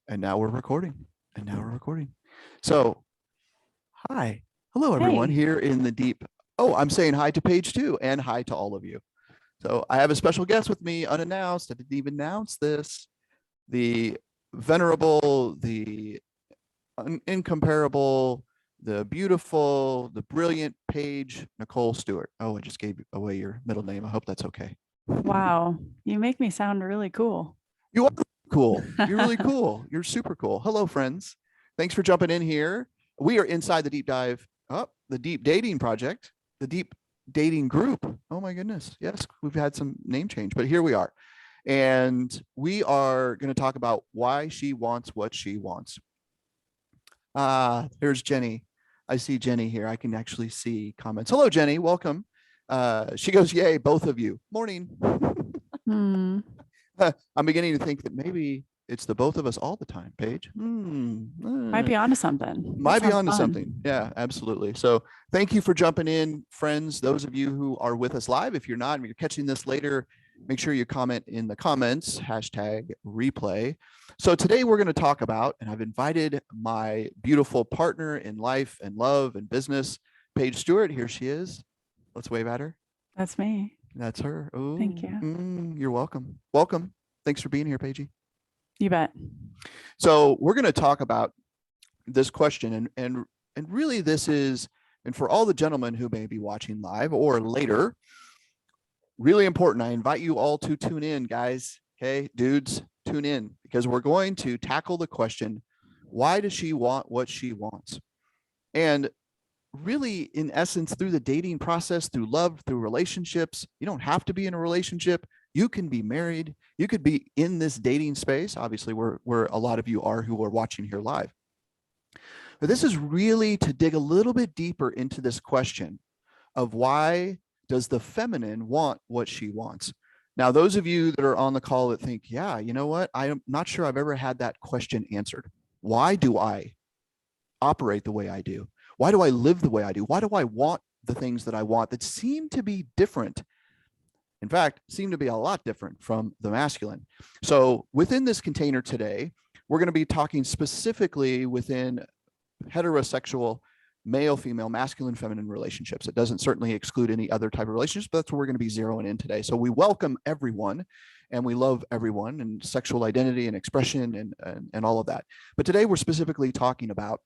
And now we're recording. And now we're recording. So, hi. Hello, everyone Hey. here in the deep. Oh, I'm saying hi to Paige too, and hi to all of you. So, I have a special guest with me, unannounced. I didn't even announce this. The venerable, the incomparable, the beautiful, the brilliant Paige Nicole Stuart. Oh, I just gave away your middle name. I hope that's okay. Wow. You make me sound really cool. You are cool. You're really cool. You're super cool. Hello, friends. Thanks for jumping in here. We are inside the deep dive, the deep dating project, the deep dating group. Oh my goodness. Yes, we've had some name change, but here we are. And we are going to talk about why she wants what she wants. There's Jenny. I see Jenny here. I can actually see comments. Hello, Jenny. Welcome. She goes, yay, both of you. Morning. I'm beginning to think that maybe it's the both of us all the time, Paige. Might be onto something. Might be onto something. Yeah, absolutely. So thank you for jumping in, friends. Those of you who are with us live, if you're not, if you're catching this later, make sure you comment in the comments, #replay. So today we're going to talk about, and I've invited my beautiful partner in life and love and business, Paige Stuart. Here she is. Let's wave at her. That's me. That's her. Oh, thank you. You're welcome. Welcome. Thanks for being here, Paige. You bet. So we're going to talk about this question, and really this is, and for all the gentlemen who may be watching live or later, really important. I invite you all to tune in, guys. Okay, dudes, tune in, because we're going to tackle the question, why does she want what she wants? And really, in essence, through the dating process, through love, through relationships, you don't have to be in a relationship. You can be married. You could be in this dating space, obviously, where a lot of you are who are watching here live. But this is really to dig a little bit deeper into this question of why does the feminine want what she wants? Now, those of you that are on the call that think, yeah, you know what? I'm not sure I've ever had that question answered. Why do I operate the way I do? Why do I live the way I do? Why do I want the things that I want that seem to be different? In fact, seem to be a lot different from the masculine. So within this container today, we're going to be talking specifically within heterosexual male, female, masculine, feminine relationships. It doesn't certainly exclude any other type of relationships, but that's what we're going to be zeroing in today. So we welcome everyone and we love everyone and sexual identity and expression and all of that. But today we're specifically talking about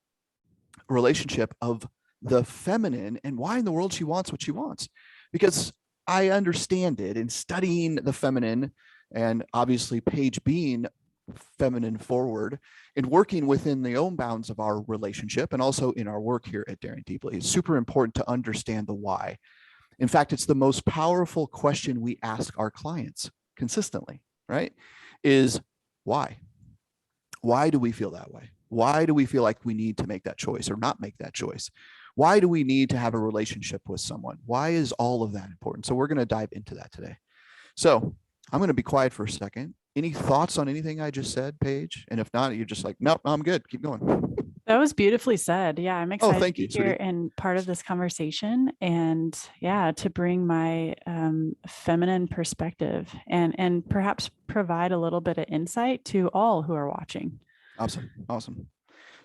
a relationship of the feminine and why in the world she wants what she wants. Because I understand it in studying the feminine, and obviously Paige being feminine forward, and working within the own bounds of our relationship and also in our work here at Daring Deeply. It's super important to understand the why. In fact, it's the most powerful question we ask our clients consistently, right? Is why? Why do we feel that way? Why do we feel like we need to make that choice or not make that choice? Why do we need to have a relationship with someone? Why is all of that important? So we're going to dive into that today. So I'm going to be quiet for a second. Any thoughts on anything I just said, Paige? And if not, you're just like, nope, I'm good. Keep going. That was beautifully said. Yeah, I'm excited thank to you, be here and part of this conversation, and yeah, to bring my feminine perspective and perhaps provide a little bit of insight to all who are watching. Awesome.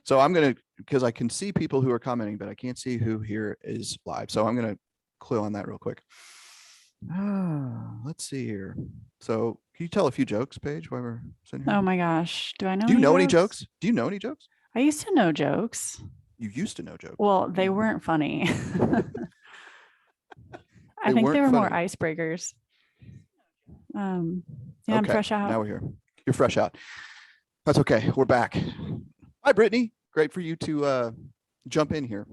So I'm going to, because I can see people who are commenting, but I can't see who here is live. So I'm going to clue on that real quick. Let's see here. So can you tell a few jokes, Paige, while we're sitting here? Oh my gosh. Do I know? Do you know any jokes? Do you know any jokes? I used to know jokes. You used to know jokes. Well, they weren't funny. I think they were more icebreakers. Yeah, okay. I'm fresh out. Now we're here. You're fresh out. That's okay. We're back. Hi, Brittany. Great for you to jump in here.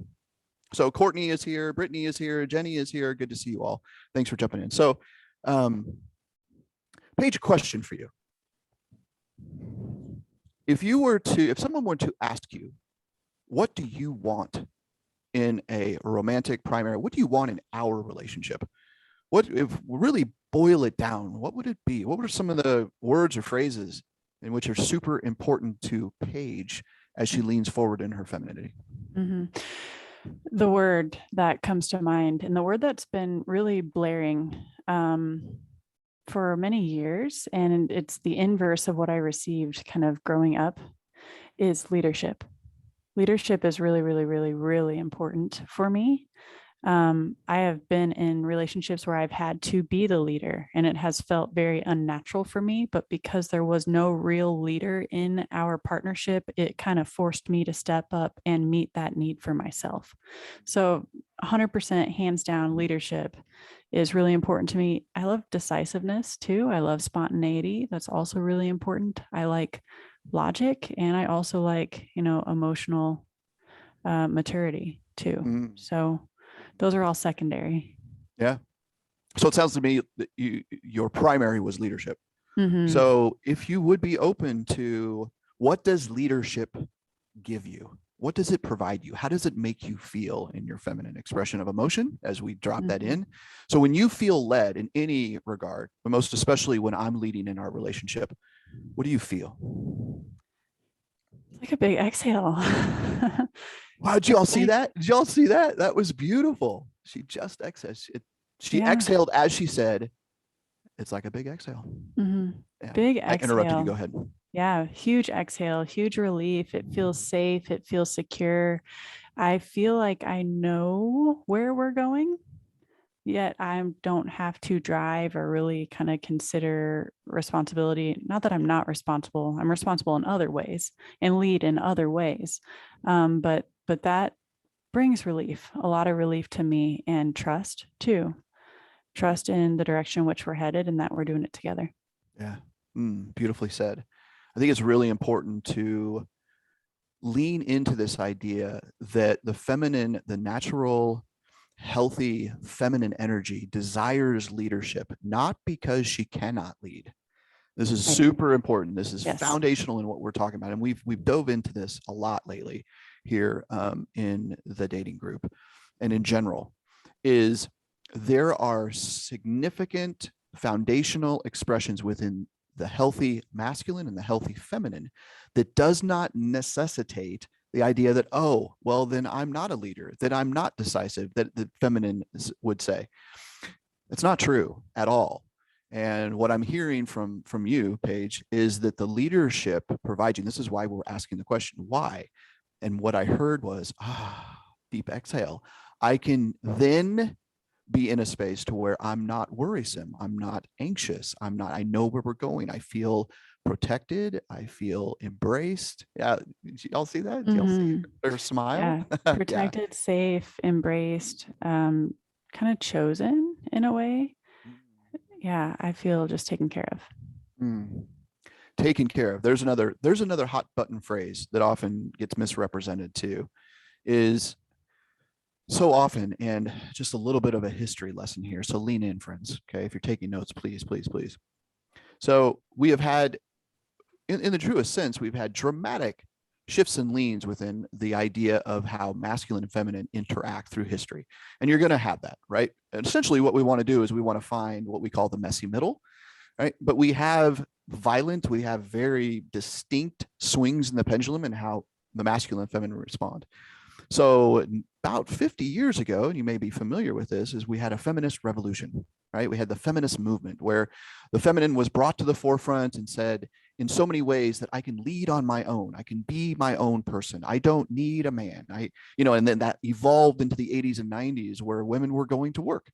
So Courtney is here. Brittany is here. Jenny is here. Good to see you all. Thanks for jumping in. So, Paige, a question for you. If someone were to ask you, what do you want in a romantic primary? What do you want in our relationship? What, if we really boil it down, what would it be? What were some of the words or phrases in which are super important to Paige as she leans forward in her femininity? Mm-hmm. The word that comes to mind, and the word that's been really blaring for many years, and it's the inverse of what I received kind of growing up, is leadership. Leadership is really, really, really, really important for me. I have been in relationships where I've had to be the leader, and it has felt very unnatural for me. But because there was no real leader in our partnership, it kind of forced me to step up and meet that need for myself. So, 100% hands down, leadership is really important to me. I love decisiveness too. I love spontaneity. That's also really important. I like logic, and I also like, emotional maturity too. Mm, So those are all secondary. yeah. So it sounds to me that your primary was leadership. Mm-hmm. So if you would be open to, what does leadership give you? What does it provide you? How does it make you feel in your feminine expression of emotion as we drop that Mm-hmm. in? So when you feel led in any regard, but most especially when I'm leading in our relationship, what do you feel? It's like a big exhale. Wow, did you It's all see like, that? Did y'all see that? That was beautiful. She just exhaled. She yeah. exhaled as she said, it's like a big exhale. Mm-hmm. Yeah. Big I interrupted you. Go exhale. ahead. Yeah. Huge exhale, huge relief. It feels safe. It feels secure. I feel like I know where we're going, yet I don't have to drive or really kind of consider responsibility. Not that I'm not responsible. I'm responsible in other ways and lead in other ways. But that brings relief, a lot of relief to me, and trust too. Trust in the direction in which we're headed and that we're doing it together. Yeah. Beautifully said. I think it's really important to lean into this idea that the feminine, the natural, healthy feminine energy desires leadership, not because she cannot lead. This is Right. super important. This is Yes. foundational in what we're talking about. And we've dove into this a lot lately here in the dating group and in general, is there are significant foundational expressions within the healthy masculine and the healthy feminine that does not necessitate the idea that, oh, well, then I'm not a leader, that I'm not decisive, that the feminine would say. It's not true at all. And what I'm hearing from you, Paige, is that the leadership provides you. This is why we're asking the question, why? And what I heard was, deep exhale. I can then be in a space to where I'm not worrisome. I'm not anxious. I know where we're going. I feel protected. I feel embraced. Yeah. Y'all see that? Do y'all see Mm-hmm. her smile? Yeah. Yeah. Protected, safe, embraced, kind of chosen in a way. Yeah. I feel just taken care of. Mm. Taken care of. There's another hot button phrase that often gets misrepresented too, is so often, and just a little bit of a history lesson here. So lean in, friends. Okay. If you're taking notes, please, please, please. So we have had, in the truest sense, we've had dramatic shifts and leans within the idea of how masculine and feminine interact through history. And you're going to have that, right? And essentially what we want to do is we want to find what we call the messy middle, right? But we have we have very distinct swings in the pendulum and how the masculine and feminine respond. So about 50 years ago, and you may be familiar with this, is we had a feminist revolution, right? We had the feminist movement where the feminine was brought to the forefront and said in so many ways that I can lead on my own. I can be my own person. I don't need a man. And then that evolved into the 80s and 90s where women were going to work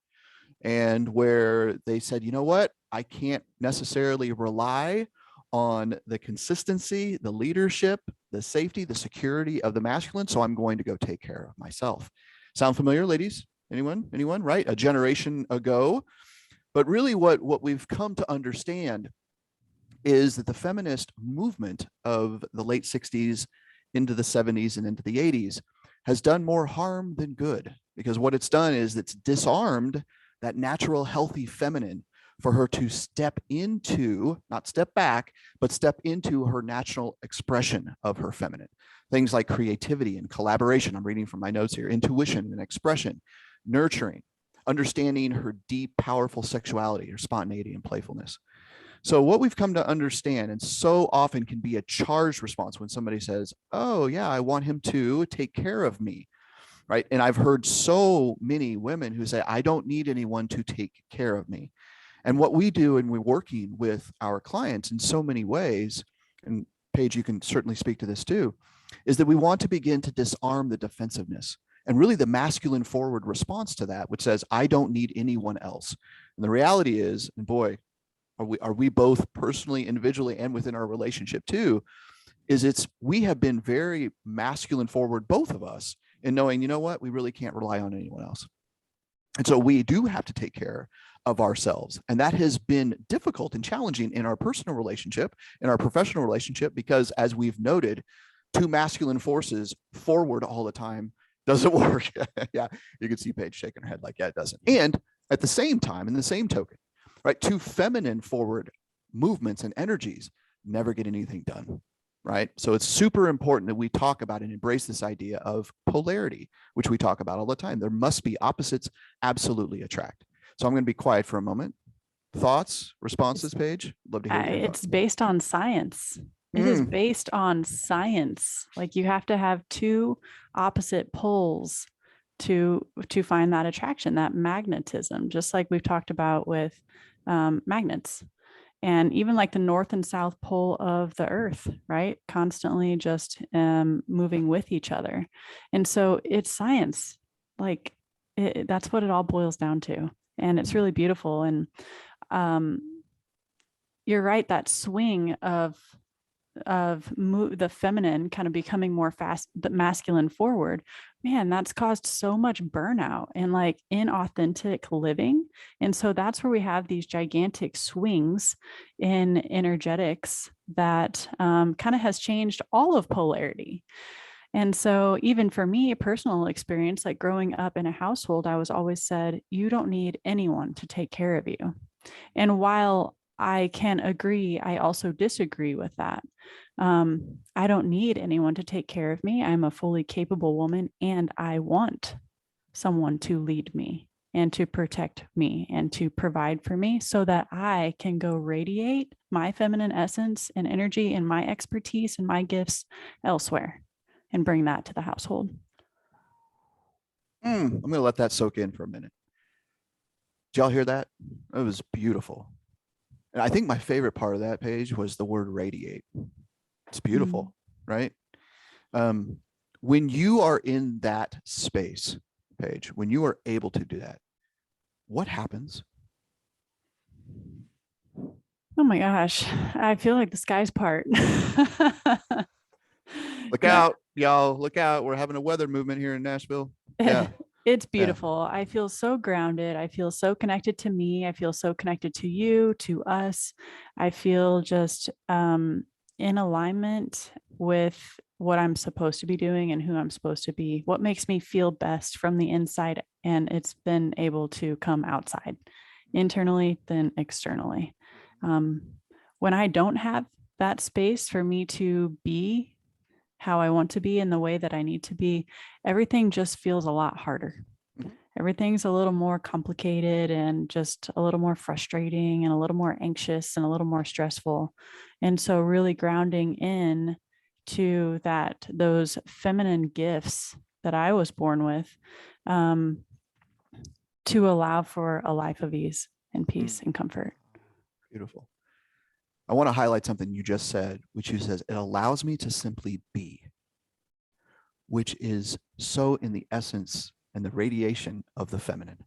and where they said, you know what, I can't necessarily rely on the consistency, the leadership, the safety, the security of the masculine. So I'm going to go take care of myself. Sound familiar, ladies? Anyone? Right? A generation ago. But really what we've come to understand is that the feminist movement of the late 60s into the 70s and into the 80s has done more harm than good, because what it's done is it's disarmed that natural, healthy feminine for her to step into, not step back, but step into her natural expression of her feminine. Things like creativity and collaboration. I'm reading from my notes here, intuition and expression, nurturing, understanding her deep, powerful sexuality, her spontaneity and playfulness. So what we've come to understand, and so often can be a charged response when somebody says, oh yeah, I want him to take care of me, right? And I've heard so many women who say, I don't need anyone to take care of me. And what we do, and we're working with our clients in so many ways, and Paige, you can certainly speak to this too, is that we want to begin to disarm the defensiveness and really the masculine forward response to that, which says, I don't need anyone else. And the reality is, and boy, are we both personally, individually, and within our relationship too, is we have been very masculine forward, both of us, in knowing, you know what, we really can't rely on anyone else. And so we do have to take care of ourselves. And that has been difficult and challenging in our personal relationship, in our professional relationship, because as we've noted, two masculine forces forward all the time doesn't work. Yeah, you can see Paige shaking her head like, yeah, it doesn't. And at the same time, in the same token, right, two feminine forward movements and energies never get anything done. Right. So it's super important that we talk about and embrace this idea of polarity, which we talk about all the time. There must be opposites absolutely attract. So I'm going to be quiet for a moment. Thoughts, responses, Paige? Love to hear your It's thoughts. based on science. It is based on science. Like you have to have two opposite poles to find that attraction, that magnetism, just like we've talked about with magnets. And even like the north and south pole of the earth, right? Constantly just moving with each other. And so it's science. Like that's what it all boils down to. And it's really beautiful. And you're right, that swing of the feminine kind of becoming more fast, the masculine forward, man, that's caused so much burnout and like inauthentic living. And so that's where we have these gigantic swings in energetics that kind of has changed all of polarity. And so even for me, a personal experience, like growing up in a household, I was always said, you don't need anyone to take care of you. And while I can agree, I also disagree with that. I don't need anyone to take care of me. I'm a fully capable woman, and I want someone to lead me and to protect me and to provide for me so that I can go radiate my feminine essence and energy and my expertise and my gifts elsewhere and bring that to the household. I'm going to let that soak in for a minute. Did y'all hear that? It was beautiful. And I think my favorite part of that, Paige, was the word radiate. It's beautiful, right? When you are in that space, Paige, when you are able to do that, what happens? Oh my gosh, I feel like the sky's part. Look out, y'all, look out. We're having a weather movement here in Nashville. Yeah. It's beautiful. I feel so grounded. I feel so connected to me. I feel so connected to you, to us. I feel just in alignment with what I'm supposed to be doing and who I'm supposed to be, what makes me feel best from the inside. And it's been able to come outside, internally, then externally. When I don't have that space for me to be how I want to be in the way that I need to be, everything just feels a lot harder. Everything's a little more complicated and just a little more frustrating and a little more anxious and a little more stressful. And so really grounding in to that, those feminine gifts that I was born with, to allow for a life of ease and peace and comfort. Beautiful. I want to highlight something you just said, which you says, it allows me to simply be, which is so in the essence and the radiation of the feminine,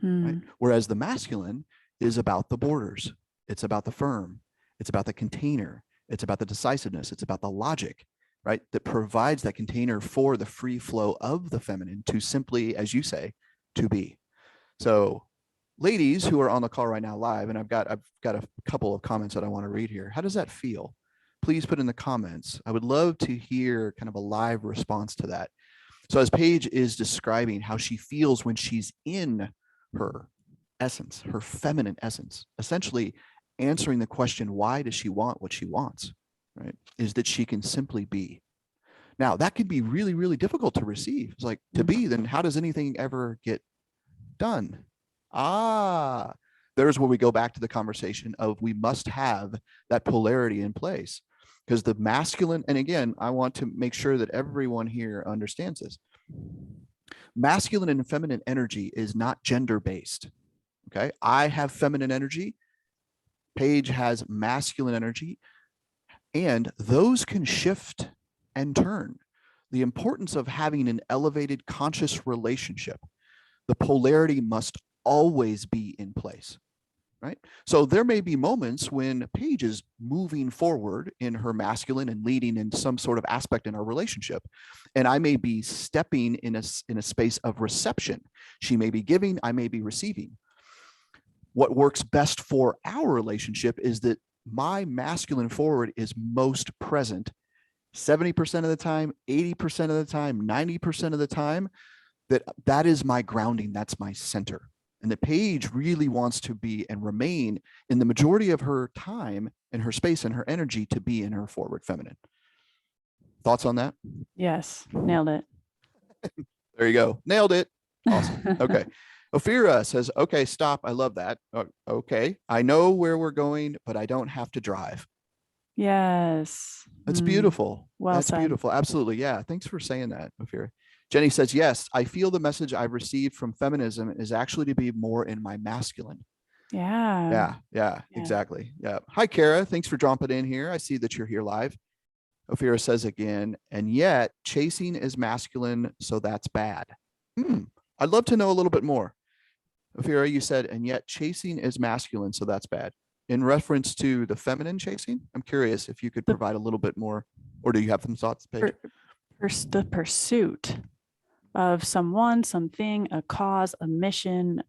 right? Whereas the masculine is about the borders. It's about the firm. It's about the container. It's about the decisiveness. It's about the logic, right? That provides that container for the free flow of the feminine to simply, as you say, to be. So ladies who are on the call right now live, and I've got a couple of comments that I want to read here. How does that feel? Please put in the comments. I would love to hear kind of a live response to that. So as Paige is describing how she feels when she's in her essence, her feminine essence, essentially answering the question, why does she want what she wants, right? Is that she can simply be. Now that could be really, really difficult to receive. It's like, to be, then how does anything ever get done? There's where we go back to the conversation of we must have that polarity in place, because the masculine, and again, I want to make sure that everyone here understands this. Masculine and feminine energy is not gender based. Okay. I have feminine energy. Paige has masculine energy. And those can shift and turn. The importance of having an elevated conscious relationship, the polarity must always be in place, right? So there may be moments when Paige is moving forward in her masculine and leading in some sort of aspect in our relationship, and I may be stepping in a space of reception. She may be giving, I may be receiving. What works best for our relationship is that my masculine forward is most present 70% of the time, 80% of the time, 90% of the time. That is my grounding. That's my center. And that Paige really wants to be and remain in the majority of her time and her space and her energy to be in her forward feminine. Thoughts on that? Yes, nailed it. There you go. Nailed it. Awesome. Okay. Ophira says, okay, stop. I love that. Okay. I know where we're going, but I don't have to drive. Yes. That's beautiful. Well That's said. beautiful. Absolutely. Yeah. Thanks for saying that, Ophira. Jenny says, yes, I feel the message I've received from feminism is actually to be more in my masculine. Yeah. Yeah, exactly. Yeah. Hi, Kara. Thanks for jumping in here. I see that you're here live. Ophira says again, and yet chasing is masculine, so that's bad. I'd love to know a little bit more. Ophira, you said, and yet chasing is masculine, so that's bad. In reference to the feminine chasing, I'm curious if you could provide a little bit more, or do you have some thoughts, Paige? The pursuit of someone, something, a cause, a mission,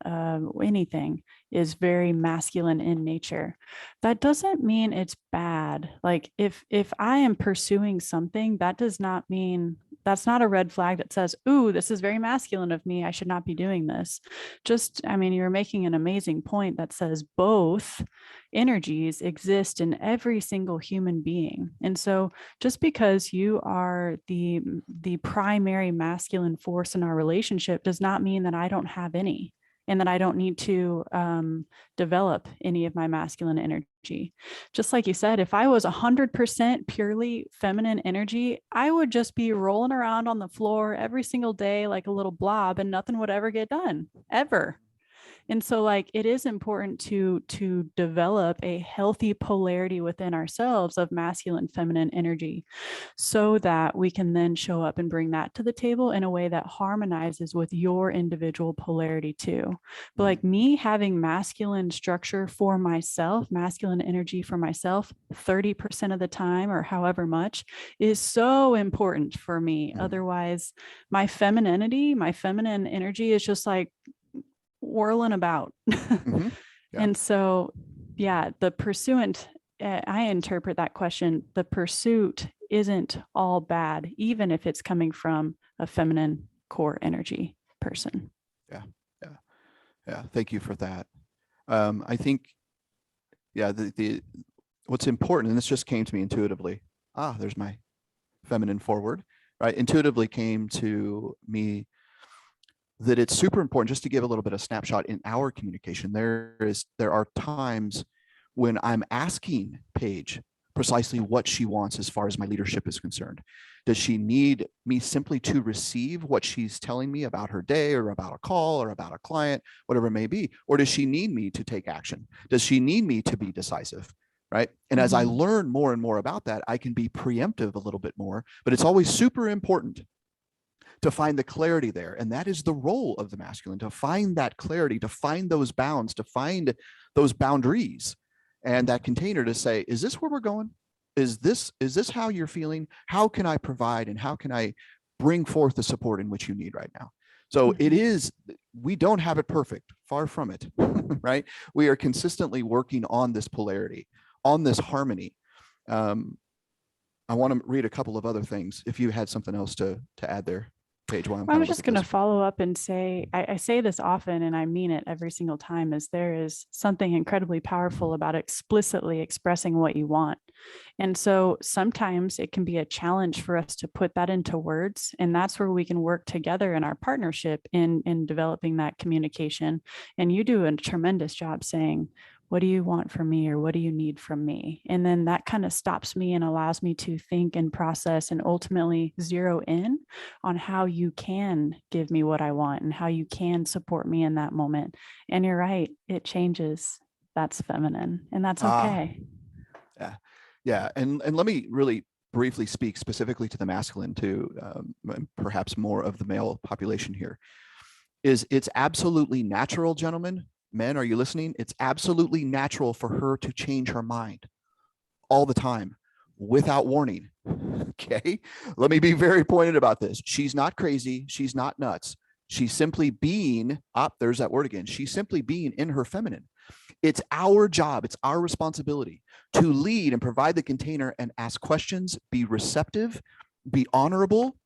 anything is very masculine in nature. That doesn't mean it's bad. Like if I am pursuing something, that does not mean, that's not a red flag that says, ooh, this is very masculine of me, I should not be doing this. Just, I mean, you're making an amazing point that says both energies exist in every single human being. And so just because you are the primary masculine force in our relationship does not mean that I don't have any, and that I don't need to develop any of my masculine energy. Just like you said, if I was 100% purely feminine energy, I would just be rolling around on the floor every single day like a little blob, and nothing would ever get done, ever. And so like it is important to develop a healthy polarity within ourselves of masculine, feminine energy, so that we can then show up and bring that to the table in a way that harmonizes with your individual polarity too. But like me having masculine structure for myself, masculine energy for myself 30% of the time or however much is so important for me. Otherwise, my femininity, my feminine energy is just like whirling about. And so, yeah, the pursuant, I interpret that question, the pursuit isn't all bad, even if it's coming from a feminine core energy person. Yeah. Thank you for that. I think, the what's important, and this just came to me intuitively. There's my feminine forward, right? Intuitively came to me that it's super important, just to give a little bit of snapshot in our communication. There are times when I'm asking Paige precisely what she wants as far as my leadership is concerned. Does she need me simply to receive what she's telling me about her day or about a call or about a client, whatever it may be? Or does she need me to take action? Does she need me to be decisive? Right. And as I learn more and more about that, I can be preemptive a little bit more, but it's always super important to find the clarity there. And that is the role of the masculine, to find that clarity, to find those bounds, to find those boundaries and that container to say, is this where we're going? Is this how you're feeling? How can I provide and how can I bring forth the support in which you need right now? So it is, we don't have it perfect, far from it, right? We are consistently working on this polarity, on this harmony. I want to read a couple of other things if you had something else to add there, Paige. While I was just going to follow up and say, I say this often and I mean it every single time, is there is something incredibly powerful about explicitly expressing what you want. And so sometimes it can be a challenge for us to put that into words. And that's where we can work together in our partnership in developing that communication. And you do a tremendous job saying, what do you want from me, or what do you need from me? And then that kind of stops me and allows me to think and process and ultimately zero in on how you can give me what I want and how you can support me in that moment. And you're right, it changes. That's feminine, and that's okay. Yeah. And let me really briefly speak specifically to the masculine too, and perhaps more of the male population here. It's absolutely natural, gentlemen, men, are you listening? It's absolutely natural for her to change her mind all the time without warning. Okay. Let me be very pointed about this. She's not crazy. She's not nuts. She's simply being, there's that word again. She's simply being in her feminine. It's our job, it's our responsibility to lead and provide the container and ask questions, be receptive, be honorable,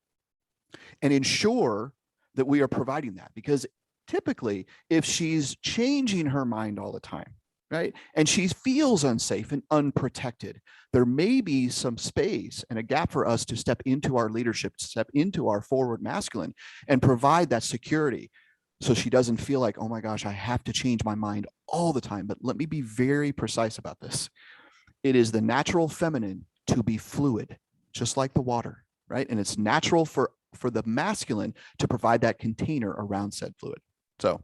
and ensure that we are providing that. Because typically, if she's changing her mind all the time, right, and she feels unsafe and unprotected, there may be some space and a gap for us to step into our leadership, step into our forward masculine, and provide that security. So she doesn't feel like, oh my gosh, I have to change my mind all the time. But let me be very precise about this. It is the natural feminine to be fluid, just like the water, right? And it's natural for the masculine to provide that container around said fluid. So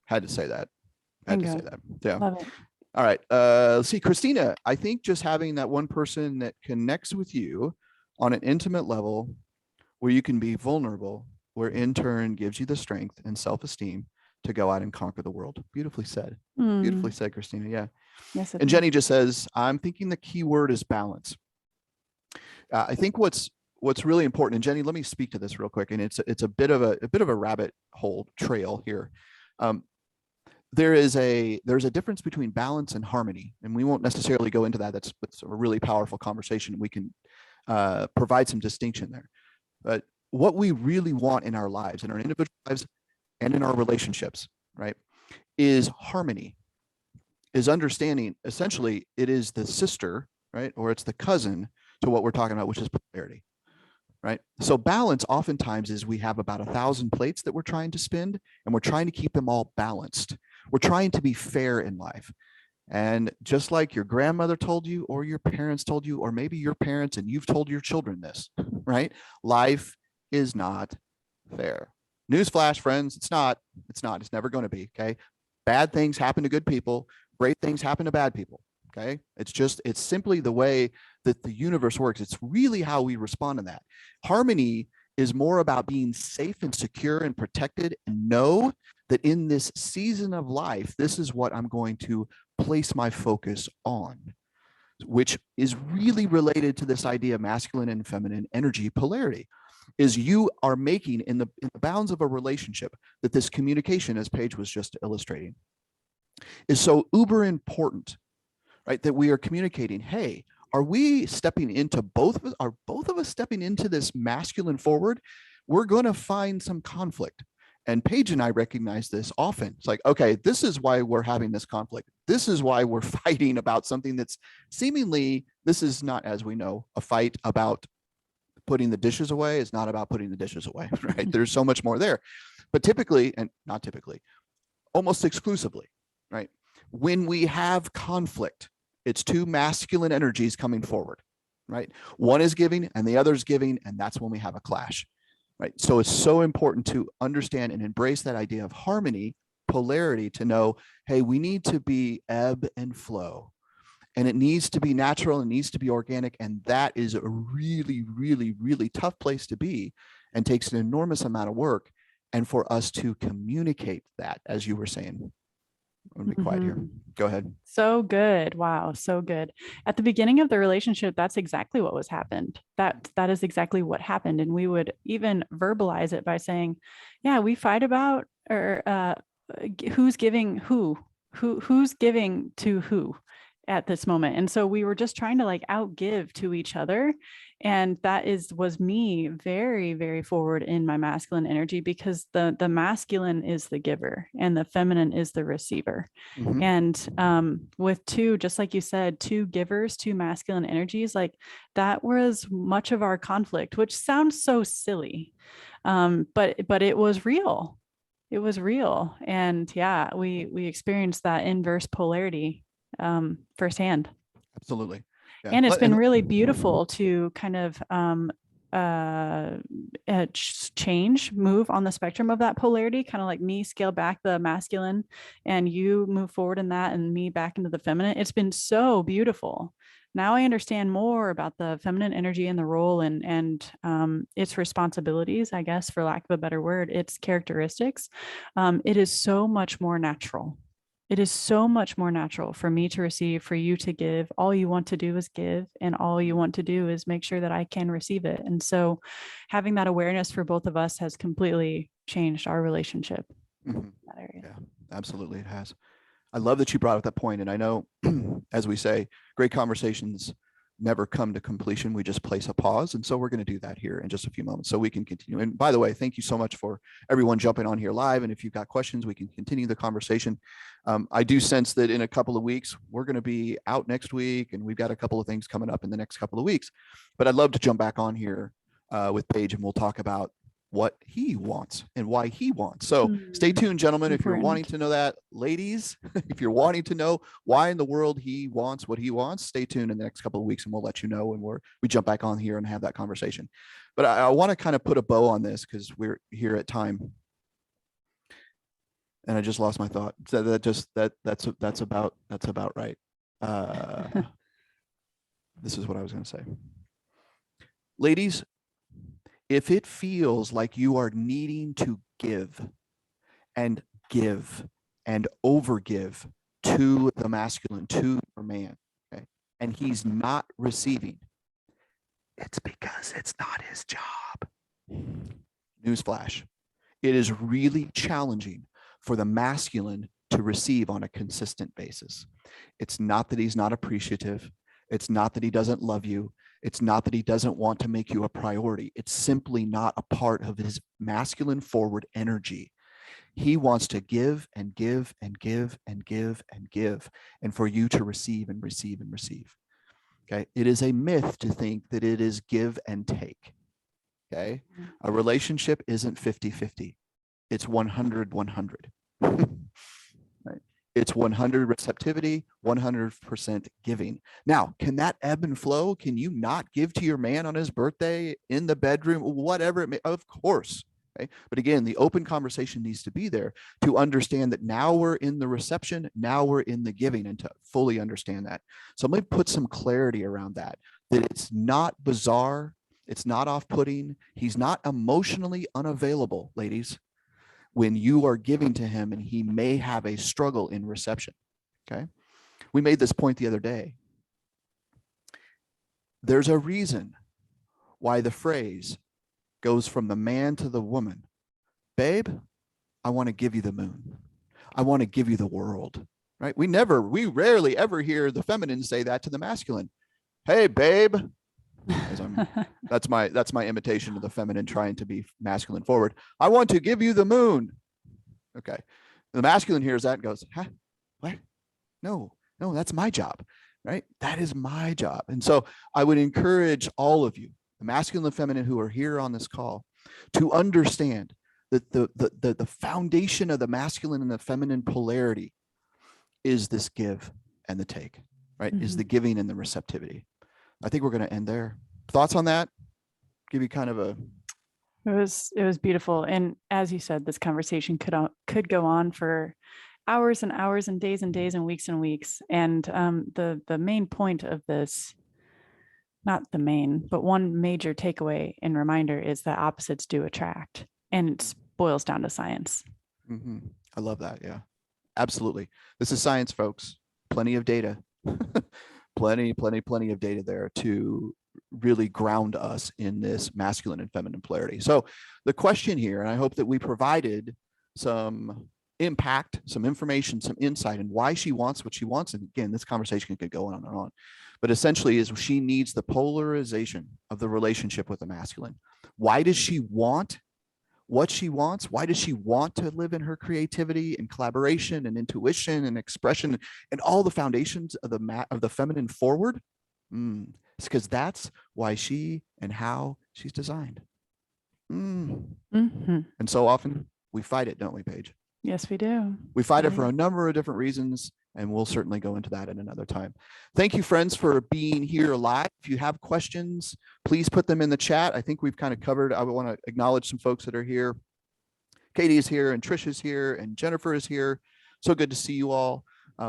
had to say that. Had to say that. Yeah. Love it. All right. Let's see, Christina, I think just having that one person that connects with you on an intimate level where you can be vulnerable, where in turn gives you the strength and self-esteem to go out and conquer the world. Beautifully said. Beautifully said, Christina. Yeah. Yes. And Jenny just says, I'm thinking the key word is balance. I think what's really important, and Jenny, let me speak to this real quick. And it's a bit of a rabbit hole trail here. There's a difference between balance and harmony, and we won't necessarily go into that. That's a really powerful conversation. We can provide some distinction there. But what we really want in our lives, in our individual lives and in our relationships, right, is harmony, is understanding. Essentially, it is the sister, right, or it's the cousin to what we're talking about, which is polarity, right? So balance oftentimes is we have about 1,000 plates that we're trying to spin, and we're trying to keep them all balanced. We're trying to be fair in life. And just like your grandmother told you, or your parents told you, or maybe your parents and you've told your children this, right? Life is not fair. Newsflash, friends, it's not. It's never going to be. Okay. Bad things happen to good people. Great things happen to bad people. Okay. It's simply the way that the universe works. It's really how we respond to that. Harmony is more about being safe and secure and protected, and know that in this season of life, this is what I'm going to place my focus on, which is really related to this idea of masculine and feminine energy polarity. Is you are making in the bounds of a relationship that this communication, as Paige was just illustrating, is so uber important, right? That we are communicating, hey, are we stepping into both of us? Are both of us stepping into this masculine forward? We're going to find some conflict. And Paige and I recognize this often. It's like, okay, this is why we're having this conflict. This is why we're fighting about something that's seemingly, this is not, as we know, a fight about putting the dishes away. It's not about putting the dishes away, right? There's so much more there. But typically, and not typically, almost exclusively, right? When we have conflict, it's two masculine energies coming forward, right? One is giving and the other is giving, and that's when we have a clash, right? So it's so important to understand and embrace that idea of harmony, polarity, to know, hey, we need to be ebb and flow, and it needs to be natural and needs to be organic. And that is a really, really, really tough place to be, and takes an enormous amount of work. And for us to communicate that, as you were saying, I'm gonna be quiet here. Go ahead. So good. Wow. So good. At the beginning of the relationship, that's exactly what was happened. That is exactly what happened. And we would even verbalize it by saying, yeah, we fight about, or who's giving who's giving to who at this moment. And so we were just trying to like outgive to each other. And that was me very, very forward in my masculine energy, because the masculine is the giver and the feminine is the receiver. Mhm. And with two, just like you said, two givers, two masculine energies, like that was much of our conflict, which sounds so silly. But it was real. It was real. And yeah, we experienced that inverse polarity firsthand. Absolutely. Yeah. And it's been really beautiful to kind of move on the spectrum of that polarity, kind of like me scale back the masculine and you move forward in that, and me back into the feminine. It's been so beautiful Now I understand more about the feminine energy and the role and its responsibilities, I guess, for lack of a better word, its characteristics. It is so much more natural. It is so much more natural for me to receive, for you to give. All you want to do is give, and all you want to do is make sure that I can receive it. And so having that awareness for both of us has completely changed our relationship in that area. Yeah, absolutely. It has. I love that you brought up that point. And I know, as we say, great conversations never come to completion. We just place a pause. And so we're going to do that here in just a few moments so we can continue. And by the way, thank you so much for everyone jumping on here live. And if you've got questions, we can continue the conversation. I do sense that in a couple of weeks, we're going to be out next week, and we've got a couple of things coming up in the next couple of weeks. But I'd love to jump back on here with Paige, and we'll talk about what he wants and why he wants. So stay tuned, gentlemen. If you're wanting to know that, ladies, if you're wanting to know why in the world he wants what he wants, stay tuned in the next couple of weeks and we'll let you know when we jump back on here and have that conversation. But I want to kind of put a bow on this because we're here at time. And I just lost my thought. So that's about right. This is what I was going to say. Ladies, if it feels like you are needing to give and overgive to the masculine, to your man, okay, and he's not receiving, it's because it's not his job. Newsflash. It is really challenging for the masculine to receive on a consistent basis. It's not that he's not appreciative. It's not that he doesn't love you. It's not that he doesn't want to make you a priority. It's simply not a part of his masculine forward energy. He wants to give and give and give and give and give, and for you to receive and receive and receive. Okay. It is a myth to think that it is give and take. Okay. A relationship isn't 50-50. It's 100-100. Right. It's 100 receptivity, 100% giving. Now, can that ebb and flow? Can you not give to your man on his birthday, in the bedroom, whatever it may? Of course. Okay. But again, the open conversation needs to be there to understand that now we're in the reception, now we're in the giving, and to fully understand that. So let me put some clarity around that it's not bizarre. It's not off-putting. He's not emotionally unavailable, ladies, when you are giving to him, and he may have a struggle in reception. Okay. We made this point the other day. There's a reason why the phrase goes from the man to the woman. Babe, I want to give you the moon. I want to give you the world. Right? We rarely ever hear the feminine say that to the masculine. Hey, babe. That's my imitation of the feminine trying to be masculine forward. I want to give you the moon. Okay. The masculine hears that and goes, huh? What? No, that's my job. Right? That is my job. And so I would encourage all of you, the masculine and feminine who are here on this call, to understand that the foundation of the masculine and the feminine polarity is this give and the take, right? Mm-hmm. Is the giving and the receptivity. I think we're going to end there. Thoughts on that? Give you kind of a. It was beautiful. And as you said, this conversation could go on for hours and hours and days and weeks and weeks. And the main point of this, not the main, but one major takeaway and reminder is that opposites do attract, and it boils down to science. Mm-hmm. I love that. Yeah, absolutely. This is science, folks. Plenty of data. plenty of data there to really ground us in this masculine and feminine polarity. So the question here, and I hope that we provided some impact, some information, some insight in why she wants what she wants. And again, this conversation could go on and on, but essentially is she needs the polarization of the relationship with the masculine. Why does she want what she wants? Why does she want to live in her creativity and collaboration and intuition and expression and all the foundations of the feminine forward? It's because that's why she and how she's designed. Mm-hmm. And so often we fight it, don't we, Paige? Yes, we do. We fight it for a number of different reasons, and we'll certainly go into that at another time. Thank you, friends, for being here live. If you have questions, please put them in the chat. I think we've kind of covered. I want to acknowledge some folks that are here. Katie is here, and Trish is here, and Jennifer is here. So good to see you all.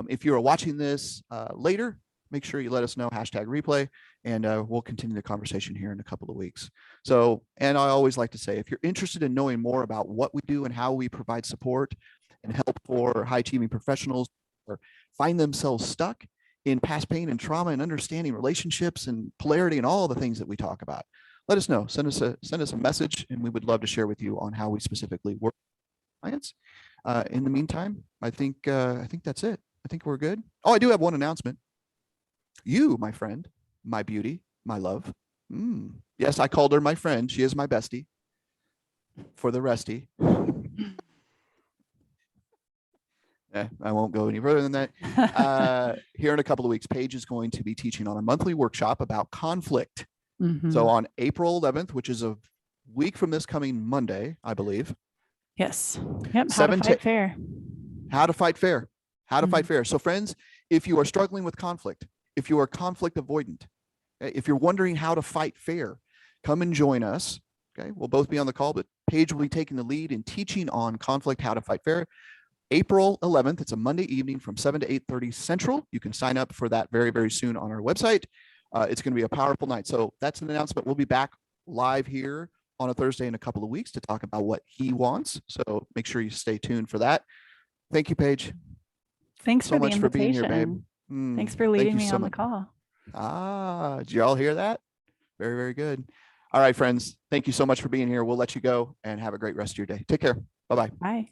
If you are watching this later, make sure you let us know, #replay, and we'll continue the conversation here in a couple of weeks. So, and I always like to say, if you're interested in knowing more about what we do and how we provide support and help for high achieving professionals or find themselves stuck in past pain and trauma and understanding relationships and polarity and all the things that we talk about, let us know. Send us a message, and we would love to share with you on how we specifically work with clients. In the meantime, I think that's it. I think we're good. Oh, I do have one announcement. You, my friend, my beauty, my love. Yes, I called her my friend. She is my bestie for the resty. I won't go any further than that. Here in a couple of weeks, Paige is going to be teaching on a monthly workshop about conflict. So on April 11th, which is a week from this coming Monday, I believe. Yes. Yep. How to fight fair. How to fight fair. How to fight fair. So friends, if you are struggling with conflict, if you are conflict avoidant, if you're wondering how to fight fair, come and join us. Okay. We'll both be on the call, but Paige will be taking the lead in teaching on conflict, how to fight fair. April 11th. It's a Monday evening from 7 to 8:30 Central. You can sign up for that very, very soon on our website. It's going to be a powerful night. So that's an announcement. We'll be back live here on a Thursday in a couple of weeks to talk about what he wants. So make sure you stay tuned for that. Thank you, Paige. Thanks so for much the for being here, babe. Thanks for leading me on the call. Did you all hear that? Very, very good. All right, friends. Thank you so much for being here. We'll let you go and have a great rest of your day. Take care. Bye-bye. Bye.